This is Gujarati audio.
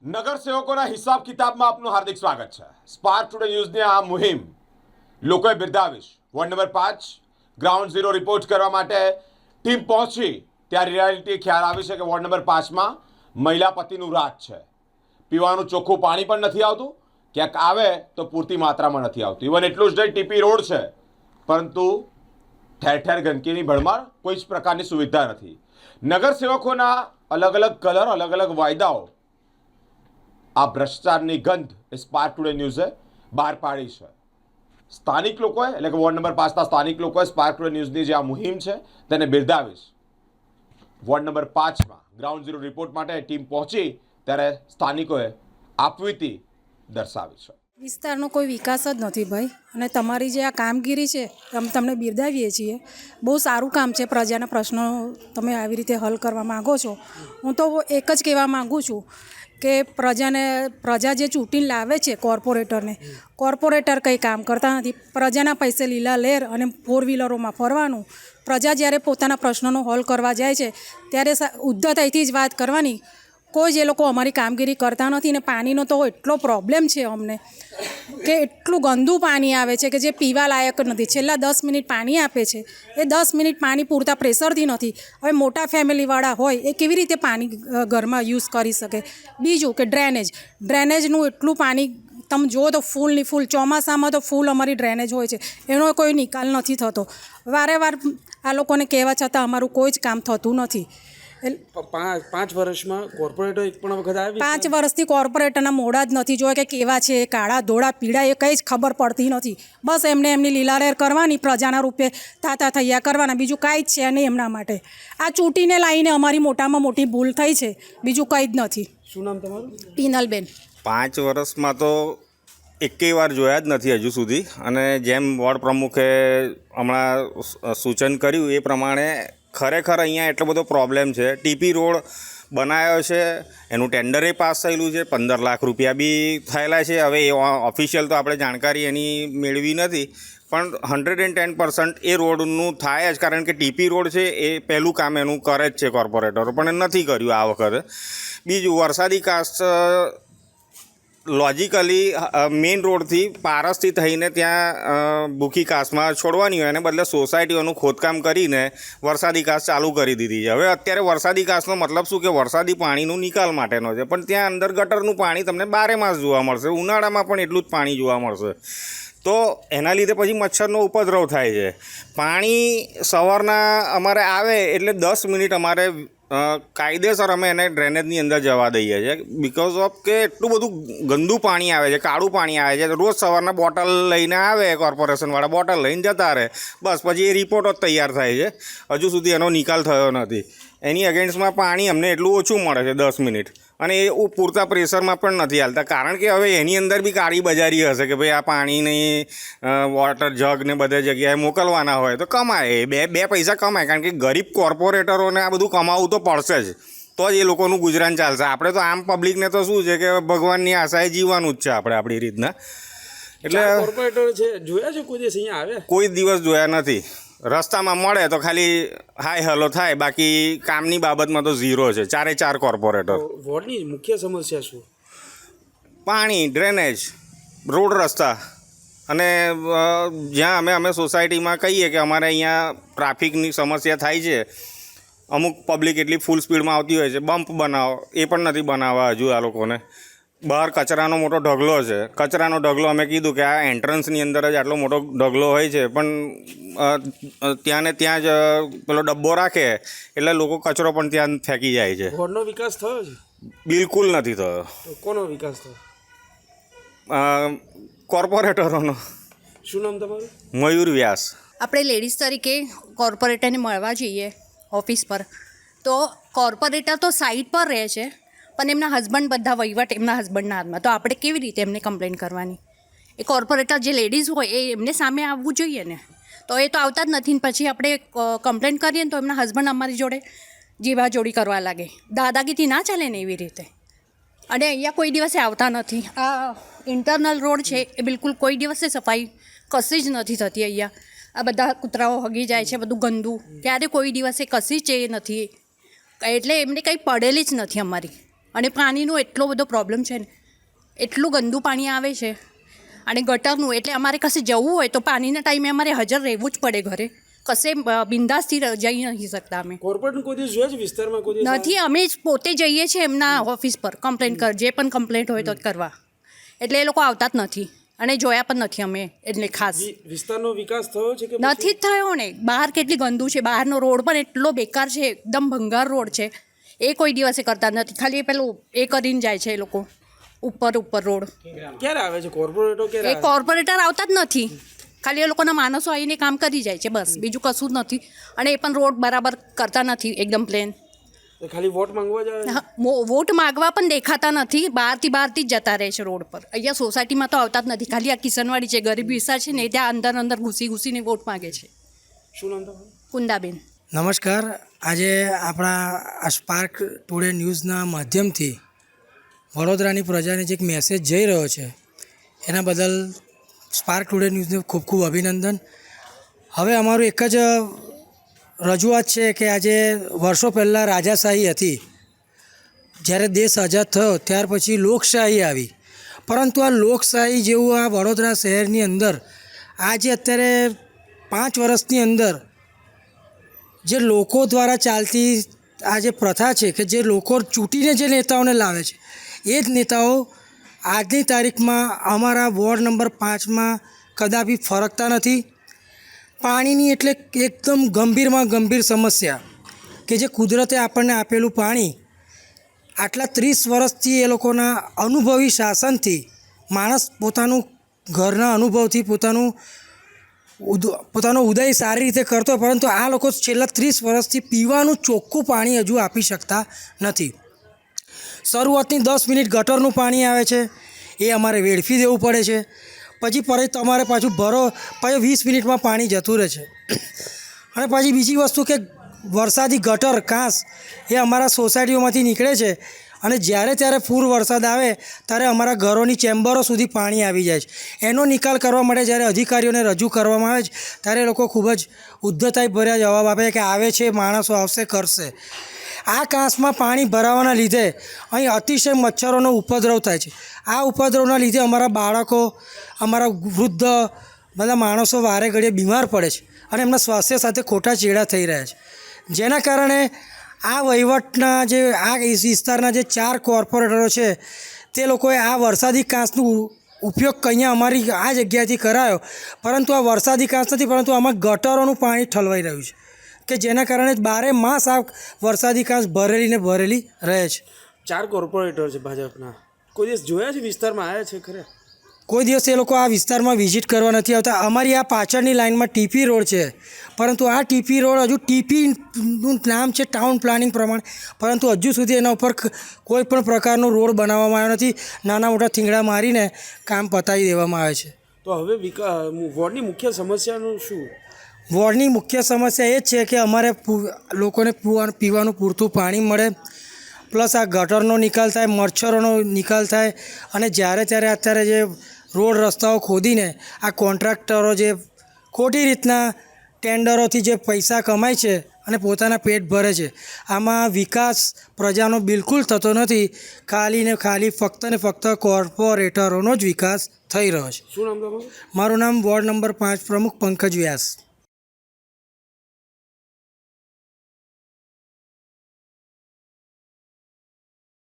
નગરસેવકોના હિસાબ કિતાબમાં આપનું હાર્દિક સ્વાગત છે. સ્પાર્ક ટુડે ન્યૂઝની આ મુહિમ લોકોએ બિરદાવીશ. Ward number 5 ground zero report કરવા માટે ટીમ પહોંચી ત્યારે રિયાલિટી ખ્યાલ આવી છે કે વોર્ડ નંબર 5માં મહિલા પતિનું રાજ છે. પીવાનું ચોખ્ખું પાણી પણ નથી આવતું, ક્યાંક આવે તો પૂરતી માત્રામાં નથી આવતું. ઇવન એટલું જ નહીં, ટીપી રોડ છે પરંતુ ઠેર ઠેર ગંદકીની ભરમાર, કોઈ જ પ્રકારની સુવિધા નથી. નગરસેવકોના અલગ અલગ કલર, અલગ અલગ વાયદાઓ, આ ભ્રષ્ટાચારની ગંધ એ સ્પાર્ક ટુડે ન્યૂઝે બહાર પાડી છે. સ્થાનિક લોકોએ, એટલે કે વોર્ડ નંબર 5ના સ્થાનિક લોકોએ સ્પાર્ક ટુડે ન્યૂઝની જે આ મુહિમ છે તેને બિરદાવીશ. વોર્ડ નંબર 5માં ગ્રાઉન્ડ ઝીરો રિપોર્ટ માટે ટીમ પહોંચી ત્યારે સ્થાનિકોએ આપવીતી દર્શાવી છે. વિસ્તારનો કોઈ વિકાસ જ નથી ભાઈ, અને તમારી જે આ કામગીરી છે તમને બિરદાવીએ છીએ. બહુ સારું કામ છે. પ્રજાના પ્રશ્નો તમે આવી રીતે હલ કરવા માગો છો. હું તો એક જ કહેવા માગું છું કે પ્રજા જે ચૂંટીને લાવે છે કોર્પોરેટર કંઈ કામ કરતા નથી. પ્રજાના પૈસે લીલા લેર અને ફોર વ્હીલરોમાં ફરવાનું. પ્રજા જ્યારે પોતાના પ્રશ્નોનો હલ કરવા જાય છે ત્યારે ઉદ્ધતાઈથી જ વાત કરવાની. કોઈ જ એ લોકો અમારી કામગીરી કરતા નથી. ને પાણીનો તો એટલો પ્રોબ્લેમ છે અમને કે એટલું ગંદુ પાણી આવે છે કે જે પીવા લાયક નથી. છેલ્લા 10 મિનિટ પાણી આપે છે, એ 10 મિનિટ પાણી પૂરતા પ્રેશરથી નથી. હવે મોટા ફેમિલીવાળા હોય એ કેવી રીતે પાણી ઘરમાં યુઝ કરી શકે? બીજું કે ડ્રેનેજનું એટલું પાણી તમે જુઓ તો ફૂલની ફૂલ, ચોમાસામાં તો ફૂલ અમારી ડ્રેનેજ હોય છે, એનો કોઈ નિકાલ નથી થતો. વારે વાર આ લોકોને કહેવા છતાં અમારું કોઈ જ કામ થતું નથી. 5 વર્ષમાં કોર્પોરેટર એક પણ વખત આવી? 5 વર્ષથી કોર્પોરેટરના મોડા જ નથી જોયા કે કેવા છે, કાળા ધોળા પીળા, એ કંઈ જ ખબર પડતી નથી. બસ એમની લીલારેર કરવાની, પ્રજાના રૂપે થાતા થૈયા કરવાના, બીજું કાંઈ જ છે નહીં એમના માટે. આ ચૂંટીને લાવીને અમારી મોટામાં મોટી ભૂલ થઈ છે, બીજું કંઈ જ નથી. શું નામ તમારું? પિનલબેન. 5 વર્ષમાં તો એકેય વાર જોયા જ નથી હજુ સુધી. અને જેમ વોર્ડ પ્રમુખે હમણાં સૂચન કર્યું એ પ્રમાણે ખરેખર અહીંયા એટલો બધો પ્રોબ્લેમ છે. ટીપી રોડ બનાવ્યો છે, એનું ટેન્ડરે પાસ થયેલું છે, 15 લાખ રૂપિયા બી થયેલા છે. હવે એ ઓફિશિયલ તો આપણે જાણકારી એની મેળવી નથી, પણ 110% એ રોડનું થાય જ, કારણ કે ટીપી રોડ છે એ પહેલું કામ એનું કરે જ છે કોર્પોરેટરો, પણ એ નથી કર્યું આ વખતે. બીજું, વરસાદી કાસ્ટ લોજિકલી મેઇન રોડથી પારસથી થઈને ત્યાં ભૂખી કાસમાં છોડવાની હોય, એને બદલે સોસાયટીઓનું ખોદકામ કરીને વરસાદી કાસ ચાલુ કરી દીધી છે. હવે અત્યારે વરસાદી કાસનો મતલબ શું કે વરસાદી પાણીનું નિકાલ માટેનો છે, પણ ત્યાં અંદર ગટરનું પાણી તમને 12 માસ જોવા મળશે. ઉનાળામાં પણ એટલું જ પાણી જોવા મળશે. તો એના લીધે પછી મચ્છરનો ઉપદ્રવ થાય છે. પાણી સવારના અમારે આવે એટલે 10 મિનિટ અમારે કાયદેસર અમે એને ડ્રેનેજની અંદર જવા દઈએ છીએ, બિકોઝ ઓફ કે એટલું બધું ગંદુ પાણી આવે છે, કાળું પાણી આવે છે. રોજ સવારના બોટલ લઈને આવે કોર્પોરેશનવાળા, બોટલ લઈને જતા રહે, બસ પછી એ રિપોર્ટો જ તૈયાર થાય છે. હજુ સુધી એનો નિકાલ થયો નથી. એની અગેન્સ્ટમાં પાણી અમને એટલું ઓછું મળે છે 10 મિનિટ, અને એ પૂરતા પ્રેશરમાં પણ નથી હાલતા. કારણ કે હવે એની અંદર બી કાળી બજારી હશે કે ભાઈ આ પાણીની વોટર જગ ને બધે જગ્યાએ મોકલવાના હોય તો કમાય, બે પૈસા કમાય. કારણ કે ગરીબ કોર્પોરેટરોને આ બધું કમાવવું તો પડશે જ, તો જ એ લોકોનું ગુજરાન ચાલશે. આપણે તો આમ પબ્લિકને તો શું છે કે ભગવાનની આશાએ જીવવાનું જ છે આપણે આપણી રીતના. એટલે કોર્પોરેટર છે જોયા છે કોઈ દિવસ અહીંયા આવ્યા? કોઈ દિવસ જોયા નથી. રસ્તામાં મળે તો ખાલી હાય હલો થાય, બાકી કામની બાબતમાં તો ઝીરો છે. 4 કોર્પોરેટર. વોર્ડની મુખ્ય સમસ્યા શું? પાણી, ડ્રેનેજ, રોડ રસ્તા, અને જ્યાં અમે સોસાયટીમાં કહીએ કે અમારે અહીંયા ટ્રાફિકની સમસ્યા થાય છે, અમુક પબ્લિક એટલી ફૂલ સ્પીડમાં આવતી હોય છે, બમ્પ બનાવો, એ પણ નથી બનાવવા હજુ આ લોકોને. બહાર કચરાનો મોટો ઢગલો છે. કચરાનો ઢગલો અમે કીધું કે આ એન્ટ્રન્સની અંદર જ આટલો મોટો ઢગલો હોય છે, પણ ત્યાં ને ત્યાં જ પેલો ડબ્બો રાખે એટલે લોકો કચરો પણ ત્યાં ફેંકી જાય છે. વોર્ડનો વિકાસ થયો છે? બિલકુલ નથી થયો. તો કોનો વિકાસ થયો? કોર્પોરેટરોનો. શું નામ તમારું? મયુર વ્યાસ. આપણે લેડીઝ તરીકે કોર્પોરેટરને મળવા જઈએ ઓફિસ પર, તો કોર્પોરેટર તો સાઇટ પર રહે છે, પણ એમના હસબન્ડ બધા વહીવટ એમના હસબન્ડના હાથમાં. તો આપણે કેવી રીતે એમને કમ્પ્લેન કરવાની? એ કોર્પોરેટર જે લેડીઝ હોય એ એમને સામે આવવું જોઈએ ને, તો એ તો આવતા જ નથી. પછી આપણે કમ્પ્લેન કરીએ ને તો એમના હસબન્ડ અમારી જોડે જીવાજોડી કરવા લાગે. દાદાગીરી ના ચાલે ને એવી રીતે. અને અહીંયા કોઈ દિવસે આવતા નથી. આ ઇન્ટરનલ રોડ છે એ બિલકુલ કોઈ દિવસે સફાઈ કશી જ નથી થતી અહીંયા. આ બધા કૂતરાઓ હગી જાય છે, બધું ગંદુ, ત્યારે કોઈ દિવસે કશી જ એ નથી. એટલે એમને કંઈ પડેલી જ નથી અમારી. અને પાણીનો એટલો બધો પ્રોબ્લેમ છે ને, એટલું ગંદુ પાણી આવે છે અને ગટરનું, એટલે અમારે કશે જવું હોય તો પાણીના ટાઈમે અમારે હાજર રહેવું જ પડે ઘરે. કશે બિંદાસથી જઈ નથી શકતા અમે. કોર્પોરેટનું કોઈ દિવસ જોયા છે વિસ્તારમાં કોઈ દિવસ? નથી, અમે જ પોતે જઈએ છીએ એમના ઓફિસ પર કમ્પ્લેન જે પણ કમ્પ્લેન્ટ હોય તો કરવા, એટલે એ લોકો આવતા જ નથી અને જોયા પણ નથી અમે. એટલે ખાસ વિસ્તારનો વિકાસ થયો છે કે નથી જ થયો ને. બહાર કેટલી ગંદુ છે, બહારનો રોડ પણ એટલો બેકાર છે, એકદમ ભંગાર રોડ છે. એ કોઈ દિવસે કરતા નથી, ખાલી પેલું એ કરીને જાય છે એ લોકો ઉપર રોડ. ક્યારે આવે છે કોર્પોરેટરો? ક્યારે એ કોર્પોરેટર આવતા જ નથી, ખાલી એ લોકોના માણસો આવીને કામ કરી જાય છે બસ, બીજું કશું જ નથી. અને એ પણ રોડ બરાબર કરતા નથી, એકદમ પ્લેન. આવે? ખાલી વોટ માંગવા જ આવે? વોટ માગવા પણ દેખાતા નથી, બહારથી જ જતા રહે છે રોડ પર. અહીંયા સોસાયટીમાં તો આવતા જ નથી, ખાલી આ કિશનવાડી છે, ગરીબ વિસ્તાર છે ને, ત્યાં અંદર ઘૂસીને વોટ માગે છે. શું નામ તમારું? કુંદાબેન. નમસ્કાર. આજે આપણા આ સ્પાર્ક ટુડે ન્યૂઝના માધ્યમથી વડોદરાની પ્રજાને જે એક મેસેજ જઈ રહ્યો છે એના બદલ સ્પાર્ક ટુડે ન્યૂઝને ખૂબ ખૂબ અભિનંદન. હવે અમારું એક જ રજૂઆત છે કે આજે વર્ષો પહેલાં રાજાશાહી હતી, જ્યારે દેશ આઝાદ થયો ત્યાર પછી લોકશાહી આવી, પરંતુ આ લોકશાહી જેવું આ વડોદરા શહેરની અંદર આજે અત્યારે 5 વર્ષની અંદર જે લોકો દ્વારા ચાલતી આ જે પ્રથા છે કે જે લોકો ચૂંટીને જે નેતાઓને લાવે છે એ જ નેતાઓ આજની તારીખમાં અમારા વોર્ડ નંબર 5માં કદાપી ફરકતા નથી. પાણીની એટલે એકદમ ગંભીરમાં ગંભીર સમસ્યા કે જે કુદરતે આપણને આપેલું પાણી આટલા 30 વર્ષથી એ લોકોના અનુભવી શાસનથી માણસ પોતાનું ઘરના અનુભવથી પોતાનો ઉદય સારી રીતે કરતો, પરંતુ આ લોકો છેલ્લા 30 વર્ષથી પીવાનું ચોખ્ખું પાણી હજુ આપી શકતા નથી. શરૂઆતની 10 મિનિટ ગટરનું પાણી આવે છે, એ અમારે વેડફી દેવું પડે છે. પછી તમારે પાછું ભરો, પછી 20 મિનિટમાં પાણી જતું રહે છે. અને પછી બીજી વસ્તુ કે વરસાદી ગટર કાંસ એ અમારા સોસાયટીઓમાંથી નીકળે છે અને જ્યારે ત્યારે પૂર વરસાદ આવે ત્યારે અમારા ઘરોની ચેમ્બરો સુધી પાણી આવી જાય છે. એનો નિકાલ કરવા માટે જ્યારે અધિકારીઓને રજૂ કરવામાં આવે છે ત્યારે લોકો ખૂબ જ ઉદ્ધતાઈ ભર્યા જવાબ આપે કે આવે છે, માણસો આવશે, કરશે. આ કાંસમાં પાણી ભરાવાના લીધે અહીં અતિશય મચ્છરોનો ઉપદ્રવ થાય છે. આ ઉપદ્રવના લીધે અમારા બાળકો, અમારા વૃદ્ધ બધા માણસો વારે ઘડીએ બીમાર પડે છે અને એમના સ્વાસ્થ્ય સાથે ખોટા ચેડા થઈ રહ્યા છે. જેના કારણે આ વહીવટના જે આ વિસ્તારના જે 4 કોર્પોરેટરો છે તે લોકોએ આ વરસાદી કાંસનો ઉપયોગ અહીંયા અમારી આ જગ્યાએથી કરાયો, પરંતુ આ વરસાદી કાંસ નથી, પરંતુ આમાં ગટરોનું પાણી ઠલવાઈ રહ્યું છે કે જેના કારણે 12 માસ આ વરસાદી કાંસ ભરેલી રહે છે. 4 કોર્પોરેટર છે ભાજપના. કોઈ દિવસ જોયા છે વિસ્તારમાં આવ્યા છે ખરા? કોઈ દિવસ એ લોકો આ વિસ્તારમાં વિઝિટ કરવા નથી આવતા. અમારી આ પાછળની લાઇનમાં ટીપી રોડ છે, પરંતુ આ ટીપી રોડ હજુ ટીપીનું નામ છે ટાઉન પ્લાનિંગ પ્રમાણે, પરંતુ હજુ સુધી એના ઉપર કોઈ પણ પ્રકારનો રોડ બનાવવામાં આવ્યો નથી. નાના મોટા થીંગડા મારીને કામ પતાવી દેવામાં આવે છે. તો હવે વોર્ડની મુખ્ય સમસ્યાનું શું? વોર્ડની મુખ્ય સમસ્યા એ જ છે કે અમારે લોકોને પીવાનું પૂરતું પાણી મળે, પ્લસ આ ગટરનો નિકાલ થાય, મચ્છરોનો નિકાલ થાય. અને જ્યારે ત્યારે અત્યારે જે રોડ રસ્તાઓ ખોદીને આ કોન્ટ્રાક્ટરો જે ખોટી રીતના ટેન્ડરોથી જે પૈસા કમાય છે અને પોતાના પેટ ભરે છે, આમાં વિકાસ પ્રજાનો બિલકુલ થતો નથી. ખાલી ને ખાલી ફક્ત ને ફક્ત કોર્પોરેટરોનો જ વિકાસ થઈ રહ્યો છે. શું નામ તમારું? મારું નામ વોર્ડ નંબર 5 પ્રમુખ પંકજ વ્યાસ.